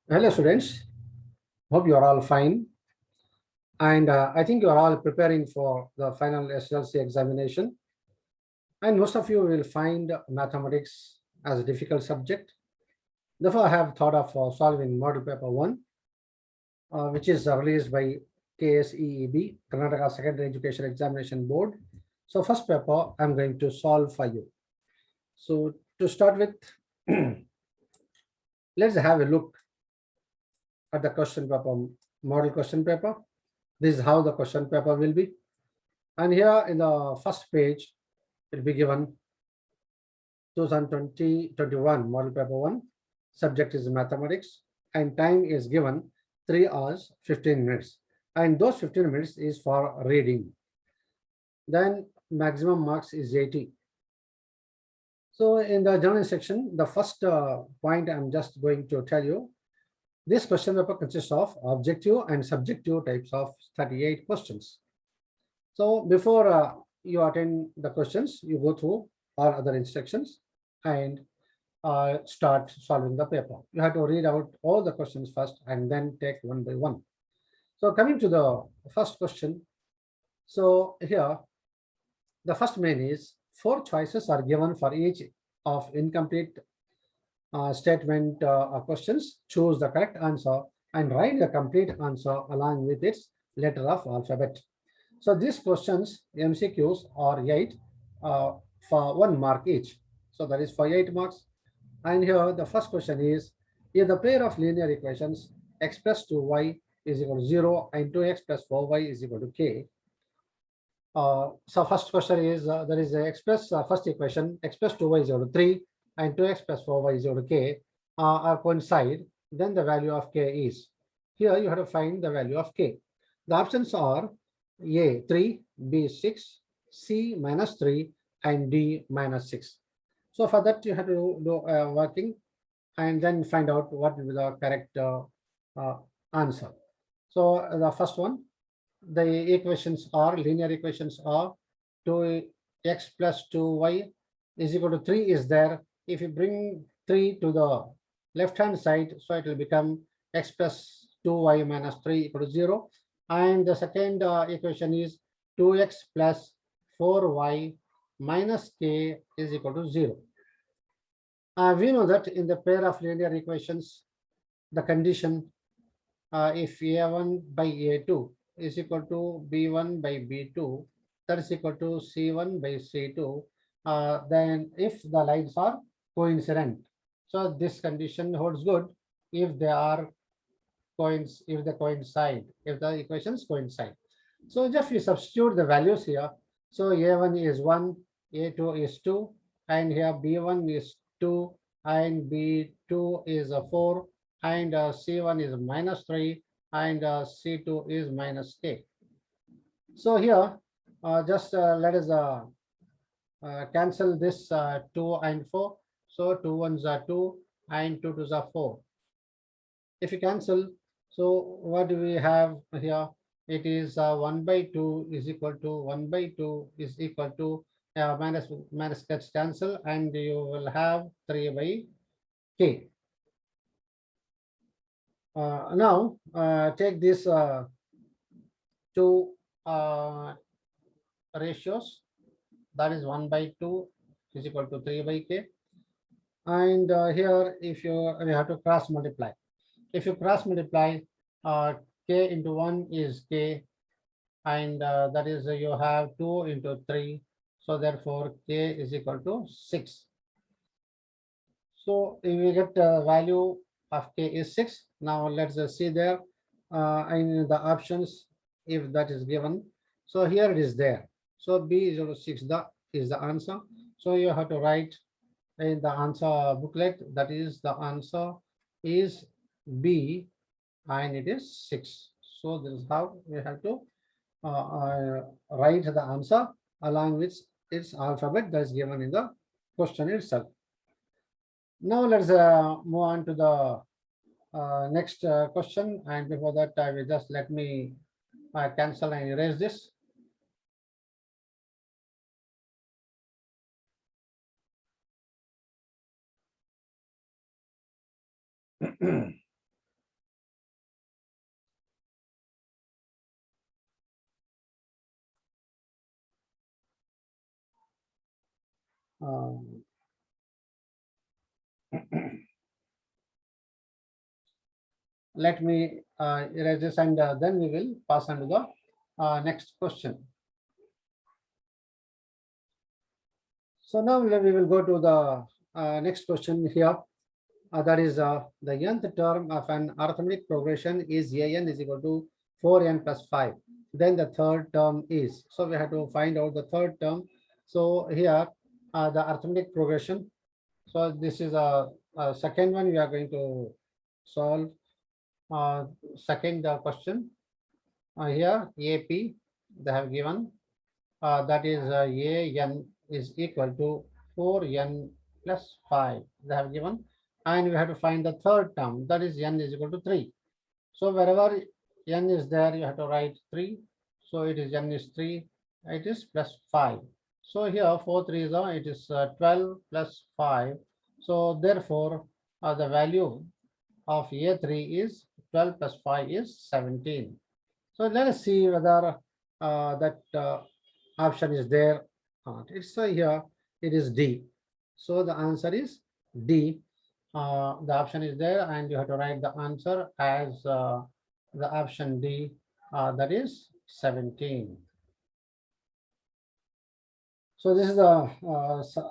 Hello, students. Hope you are all fine. And I think you are all preparing for the final SLC examination. And most of you will find mathematics as a difficult subject. Therefore, I have thought of solving model paper 1, which is released by KSEEB, Karnataka Secondary Education Examination Board. So first paper, I'm going to solve for you. So to start with, let's have a look at the question paper, model question paper. This is how the question paper will be. And here in the first page, it will be given 2020-21 model paper 1. Subject is mathematics and time is given 3 hours 15 minutes. And those 15 minutes is for reading. Then maximum marks is 80. So in the general section, the first point I'm just going to tell you, this question paper consists of objective and subjective types of 38 questions. So before you attend the questions, you go through all other instructions and start solving the paper. You have to read out all the questions first and then take one by one. So coming to the first question. So here, the first main is 4 choices are given for each of incomplete statement questions. Choose the correct answer and write the complete answer along with its letter of alphabet. So these questions, MCQs, are 8 for 1 mark each. So that is for 8 marks. And here the first question is, if the pair of linear equations x plus 2y is equal to 0 and 2x plus 4y is equal to k. So first question is, there is a x plus first equation, x plus 2y is equal to 3 and 2x plus 4y is equal to k are coincide, then the value of k is. Here you have to find the value of k. The options are A 3, B 6, C minus 3, and D minus 6. So for that you have to do working and then find out what will be the correct answer. So the first one, the equations are linear equations are 2x plus 2y is equal to 3 is there. If you bring 3 to the left hand side, so it will become x plus 2y minus 3 equal to 0. And the second equation is 2x plus 4y minus k is equal to 0. We know that in the pair of linear equations, the condition if a1 by a2 is equal to b1 by b2, that is equal to c1 by c2, then if the lines are coincident. So this condition holds good if they are if they coincide, if the equations coincide. So just we substitute the values here. So a1 is 1, a2 is 2, and here b1 is 2, and b2 is 4, and c1 is minus 3, and c2 is minus k. So here, just let us cancel this 2 and 4. So 2 ones are 2, and 2 twos are 4. If you cancel, so what do we have here? It is 1 by 2 is equal to 1 by 2 is equal to minus gets cancel, and you will have 3 by k. Now take these two ratios, that is 1 by 2 is equal to 3 by k. And here if you have to cross multiply. If you cross multiply, k into 1 is k, and that is you have 2 into 3. So therefore k is equal to 6. So if we get the value of k is 6. Now let's see there in the options if that is given. So here it is there. So b is equal to 6 is the answer. So you have to write in the answer booklet, that is the answer is b and it is 6. So this is how we have to write the answer along with its alphabet that is given in the question itself. Now let's move on to the next question, and before that I will just let me cancel and erase this. let me erase this, and then we will pass on to the next question. So now we will go to the next question here. That is the nth term of an arithmetic progression is an is equal to 4n plus 5. Then the third term is. So we have to find out the third term. So here the arithmetic progression. So this is a second one we are going to solve. Second question here AP they have given that is an is equal to 4n plus 5 they have given, and we have to find the third term, that is n is equal to 3. So wherever n is there you have to write 3. So it is n is 3, it is plus 5. So here 4 3 it is 12 plus 5. So therefore the value of A3 is 12 plus 5 is 17. So let us see whether that option is there. It's here, it is D. So the answer is D. The option is there, and you have to write the answer as the option D, that is 17. So this is the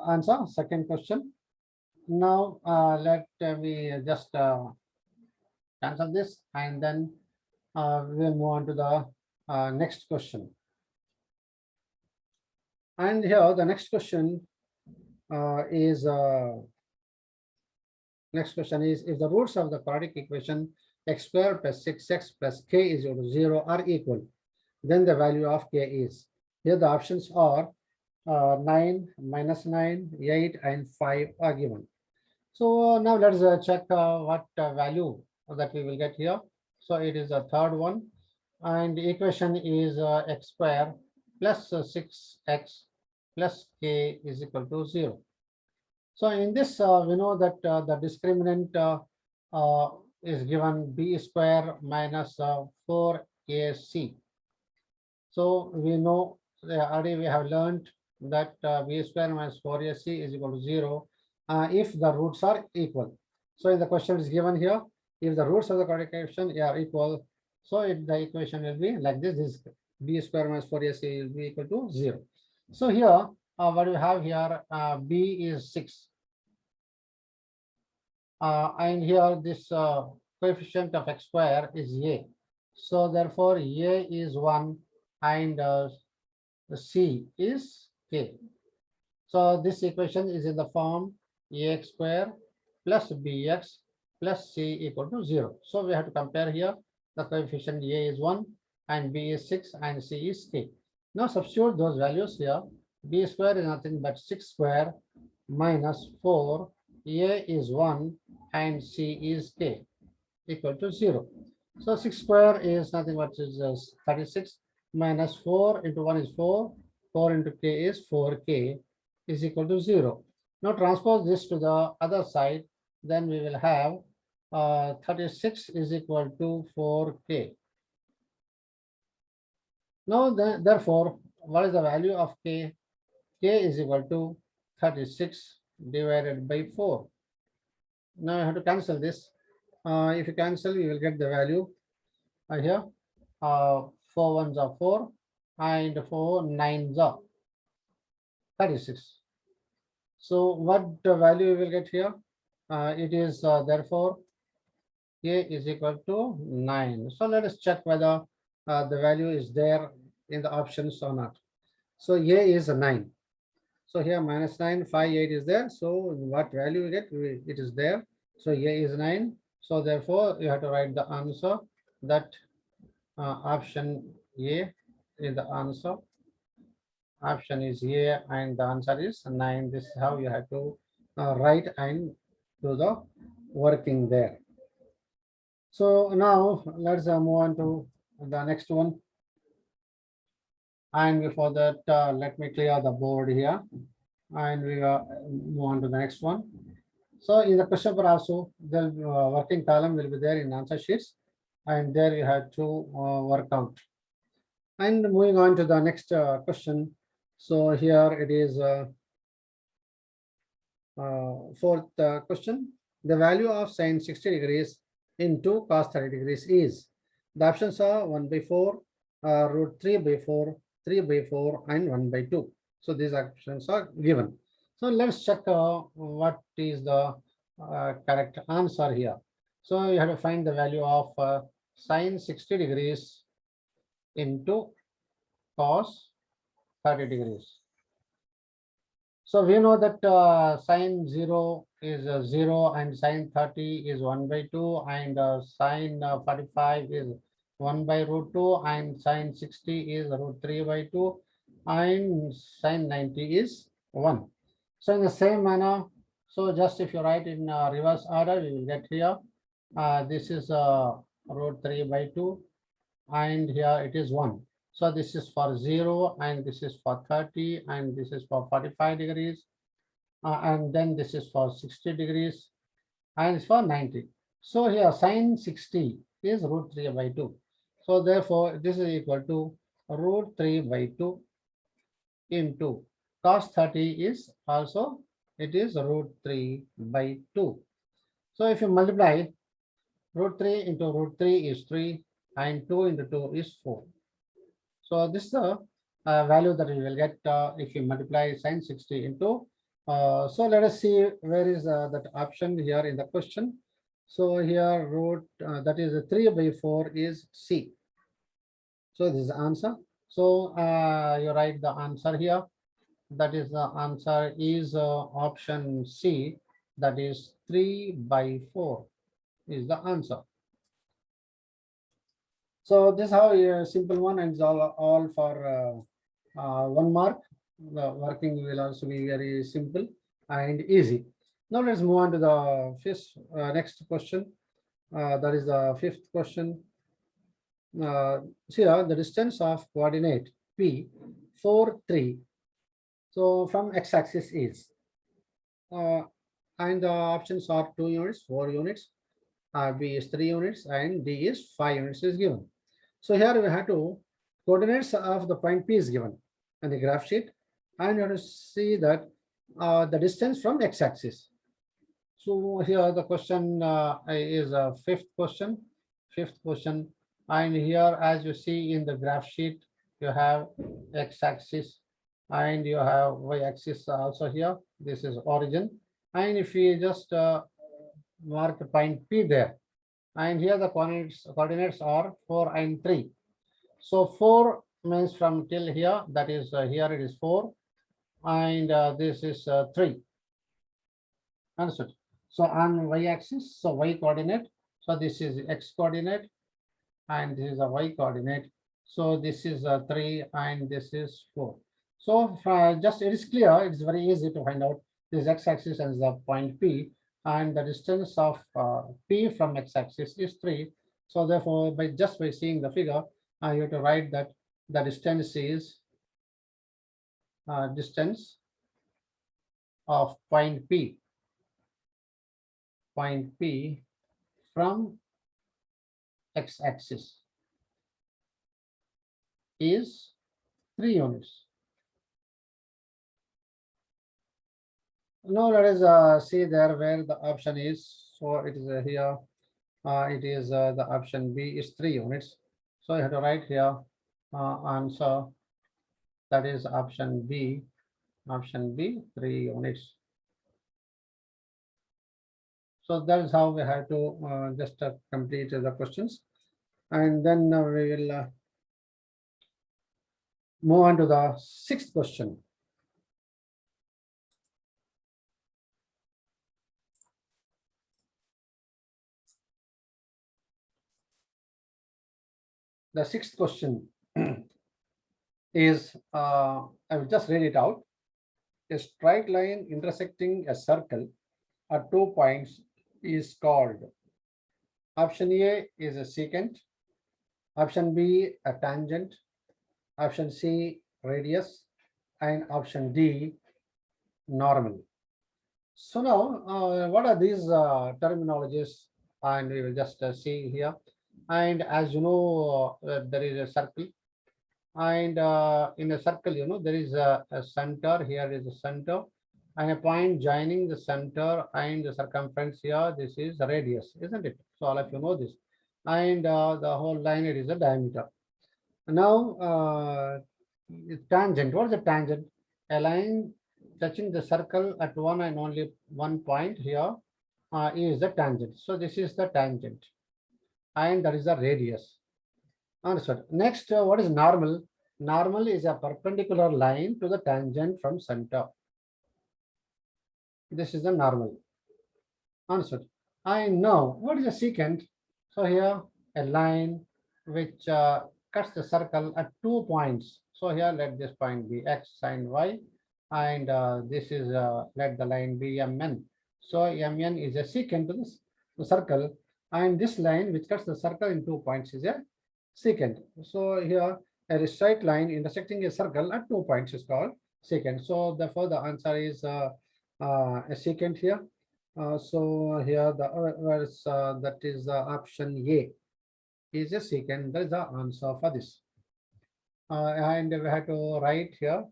answer, second question. Now let me just answer this, and then we will move on to the next question. And here the next question is next question is, if the roots of the quadratic equation x squared plus 6x plus k is equal to 0 are equal, then the value of k is. Here the options are 9, -9, 8, and 5 are given. So now let's check what value that we will get here. So it is the third one, and the equation is x squared plus 6x plus k is equal to 0. So in this, we know that the discriminant is given b square minus 4ac. So we know already we have learned that b square minus 4ac is equal to 0 if the roots are equal. So in the question is given here, if the roots of the quadratic equation are equal, so the equation will be like this: this b square minus 4ac will be equal to 0. So here what we have here, b is 6. And here this coefficient of x square is a. So therefore a is 1 and c is k. So this equation is in the form ax square plus bx plus c equal to 0. So we have to compare here. The coefficient a is 1 and b is 6 and c is k. Now substitute those values here. B square is nothing but 6 square minus 4. A is 1 and c is k equal to 0. So 6 square is nothing but is 36 minus 4 into 1 is 4. 4 into k is 4k is equal to 0. Now transpose this to the other side, then we will have 36 is equal to 4k. Now therefore, what is the value of k? K is equal to 36 divided by 4. Now I have to cancel this. If you cancel, you will get the value here. 4 ones are 4 and 4 nines are 36. So what value you will get here? It is therefore k is equal to 9. So let us check whether the value is there in the options or not. So a is a 9. So here -9, 5, 8 is there. So what value you get? It is there. So a is 9. So therefore you have to write the answer that option A is the answer. Option is A and the answer is 9. This is how you have to write and do the working there. So now let's move on to the next one. And before that, let me clear the board here, and we move on to the next one. So in the question paper also, the working column will be there in answer sheets, and there you have to work out. And moving on to the next question. So here it is Fourth question, the value of sine 60 degrees into cos 30 degrees is, the options are 1 by 4, root 3 by 4, 3 by 4, and 1 by 2. So these options are given. So let's check what is the correct answer here. So you have to find the value of sine 60 degrees into cos 30 degrees. So we know that sine 0 is 0 and sine 30 is 1 by 2 and sine 45 is 1 by root 2 and sine 60 is root 3 by 2 and sine 90 is 1. So in the same manner, so just if you write in reverse order, we will get here. This is root 3 by 2 and here it is 1. So this is for 0 and this is for 30 and this is for 45 degrees and then this is for 60 degrees and it's for 90. So here sine 60 is root 3 by 2. So therefore this is equal to root 3 by 2 into cos 30 is also, it is root 3 by 2. So if you multiply root 3 into root 3 is 3 and 2 into 2 is 4. So this is the value that we will get if you multiply sine 60 into. So let us see where is that option here in the question. So here root that is 3 by 4 is C. So this is the answer. So you write the answer here. That is the answer is option C. That is 3 by 4 is the answer. So this is how a simple one, and it's all for 1 mark. The working will also be very simple and easy. Now let's move on to the next question. That is the fifth question. Here the distance of coordinate P 4, 3. So from x-axis is, and the options are 2 units, 4 units, B is 3 units, and D is 5 units is given. So here we have to coordinates of the point P is given on the graph sheet, and you have to see that the distance from x-axis. So here the question is a fifth question, and here as you see in the graph sheet, you have x-axis and you have y-axis also here. This is origin, and if you just mark the point P there, and here the coordinates are 4 and 3. So 4 means from till here, that is here it is 4 and this is 3. Understood? So on y-axis, so y coordinate, so this is x coordinate and this is a y coordinate. So this is 3 and this is 4. So just it is clear, it's very easy to find out this x-axis and the point P, and the distance of P from x-axis is 3. So therefore, by seeing the figure, you have to write that the distance is distance of point P from x-axis is 3 units. Now let us see there where the option is. So it is here. It is the option B is 3 units. So you have to write here answer. That is option B. Option B, 3 units. So that is how we have to just complete the questions, and then we will move on to the sixth question. The sixth question is, I will just read it out. A straight line intersecting a circle at 2 points is called. Option A is a secant. Option B, a tangent. Option C, radius. And option D, normal. So now, what are these terminologies? And we will just see here. And as you know, there is a circle. And in a circle, there is a center. Here is a center. and a point joining the center and the circumference here. This is the radius, isn't it? So all of you know this. And the whole line, it is a diameter. Now, tangent. What is a tangent? A line touching the circle at one and only one point here is the tangent. So this is the tangent, and that is the radius. Understood. Next, what is normal? Normal is a perpendicular line to the tangent from center. This is the normal. Understood. I know what is a secant. So here a line which cuts the circle at 2 points. So here let this point be x and y, and this is let the line be mn. So mn is a secant to this the circle, and this line which cuts the circle in 2 points is a secant. So here a straight line intersecting a circle at 2 points is called secant. So therefore the answer is a secant here. So here the that is option A is a secant. That is the answer for this. And we have to write here.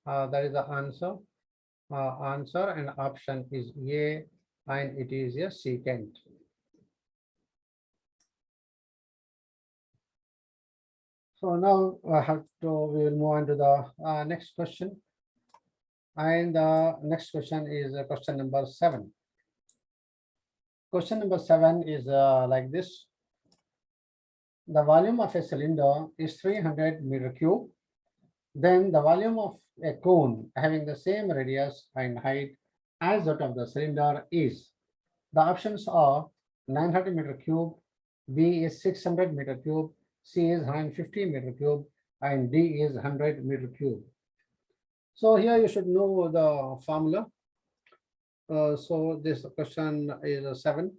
That is the answer. Answer and option is A, and it is a secant. So now we will move on to the next question. And the next question is question number 7. Question number 7 is like this. The volume of a cylinder is 300 meter cube. Then the volume of a cone having the same radius and height as that of the cylinder is. The options are 900 meter cube, B is 600 meter cube, C is 150 meter cube, and D is 100 meter cube. So here you should know the formula. So this question is 7.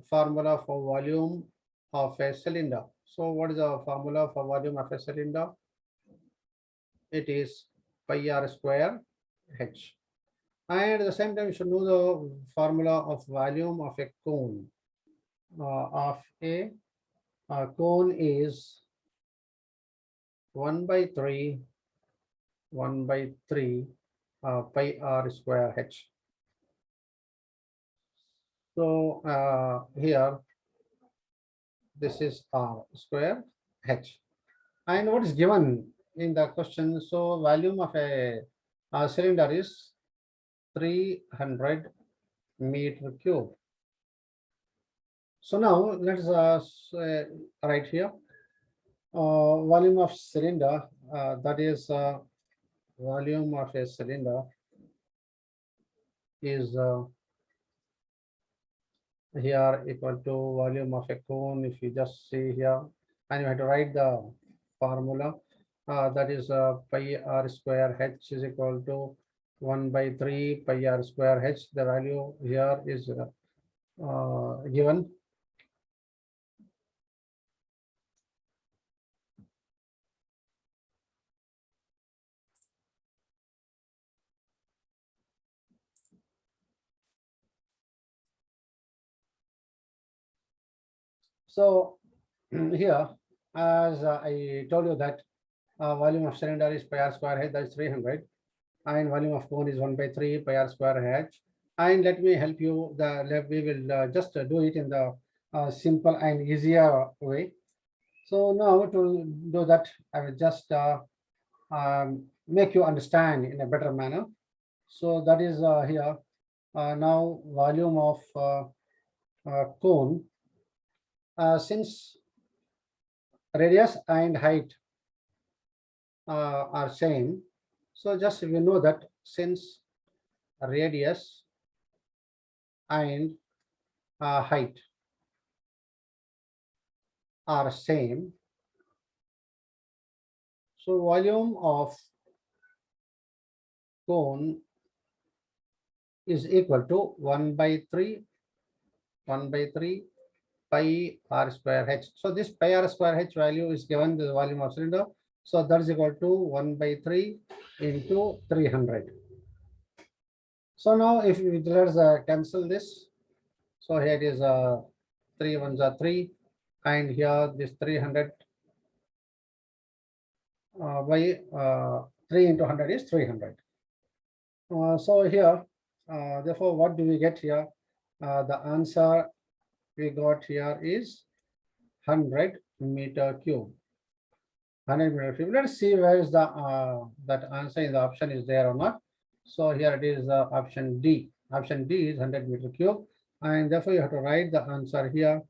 Formula for volume of a cylinder. So what is the formula for volume of a cylinder? It is pi r square h. And at the same time, you should know the formula of volume of a cone. Of a cone is 1 by 3 pi r square h. So here this is r square h. And what is given in the question? So volume of a cylinder is 300 meter cube. So now let's write here volume of cylinder, that is volume of a cylinder is here equal to volume of a cone. If you just see here, and you have to write the formula, that is pi r square h is equal to 1 by 3 pi r square h. The value here is given. So here, as I told you that volume of cylinder is pi r square h, that is 300, and volume of cone is 1 by 3 pi r square h. And let me help you. We will just do it in the simple and easier way. So now to do that, I will just make you understand in a better manner. So that is here. Now volume of cone, since radius and height are same, so just we know that since radius and height are same, so volume of cone is equal to 1 by 3 pi r square h. So this pi r square h value is given the volume of cylinder. So that is equal to 1 by 3 into 300. So now if we let's cancel this. So here it is 3 ones are 3, and here this 300 by 3 into 100 is 300. So here, therefore, what do we get here? The answer we got here is 100 meter cube. 100 meter cube. Let's see where is the that answer in the option is there or not. So here it is option D. Option D is 100 meter cube, and therefore you have to write the answer here.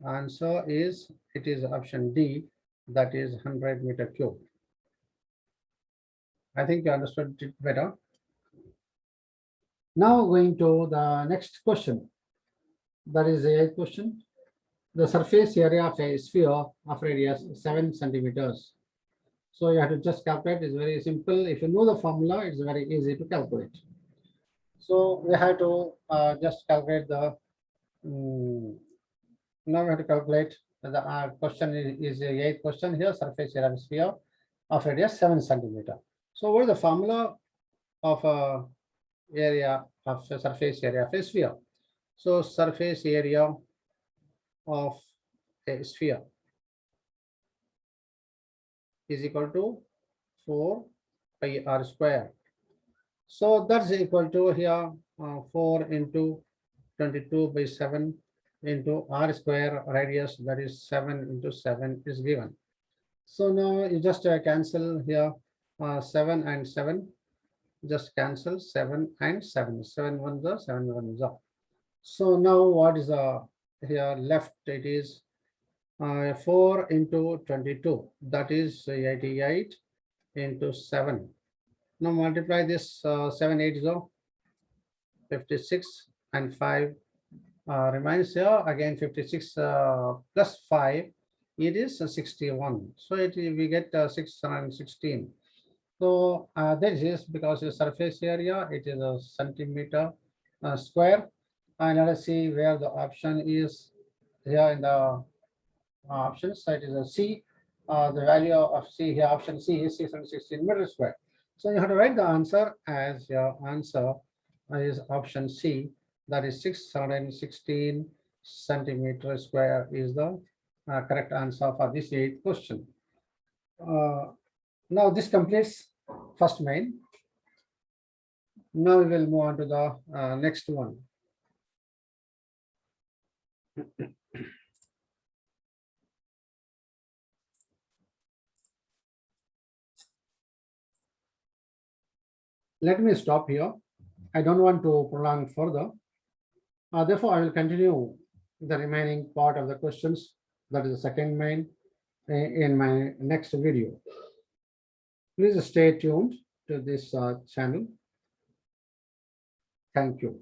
Answer is, it is option D, that is 100 meter cube. I think you understood it better. Now going to the next question. That is the eighth question. The surface area of a sphere of radius 7 centimeters. So you have to just calculate. It's very simple. If you know the formula, it's very easy to calculate. So we have to just calculate the. Now we have to calculate the question is the eighth question here. Surface area of sphere of radius 7 centimeter. So what is the formula of area of surface area of a sphere? So surface area of a sphere is equal to 4 pi r square. So that's equal to here 4 into 22 by 7 into r square radius, that is 7 into 7 is given. So now you just cancel here 7 and 7, just cancel 7 and 7. 7 1 the 7 1 is up. So now what is here left? It is 4 into 22, that is 88 into 7. Now multiply this 7 8 0, 56, and 5 remains here. Again 56 plus 5, it is 61. So we get 616. So that is because the surface area, it is a centimeter square. And let us see where the option is here in the options. So it is a C. The value of C here, option C, is 616 meters square. So you have to write the answer as your answer is option C, that is 616 centimeters square is the correct answer for this eighth question. Now this completes first main. Now we will move on to the next one. Let me stop here. I don't want to prolong further. Therefore, I will continue the remaining part of the questions, that is the second main, in my next video. Please stay tuned to this channel. Thank you.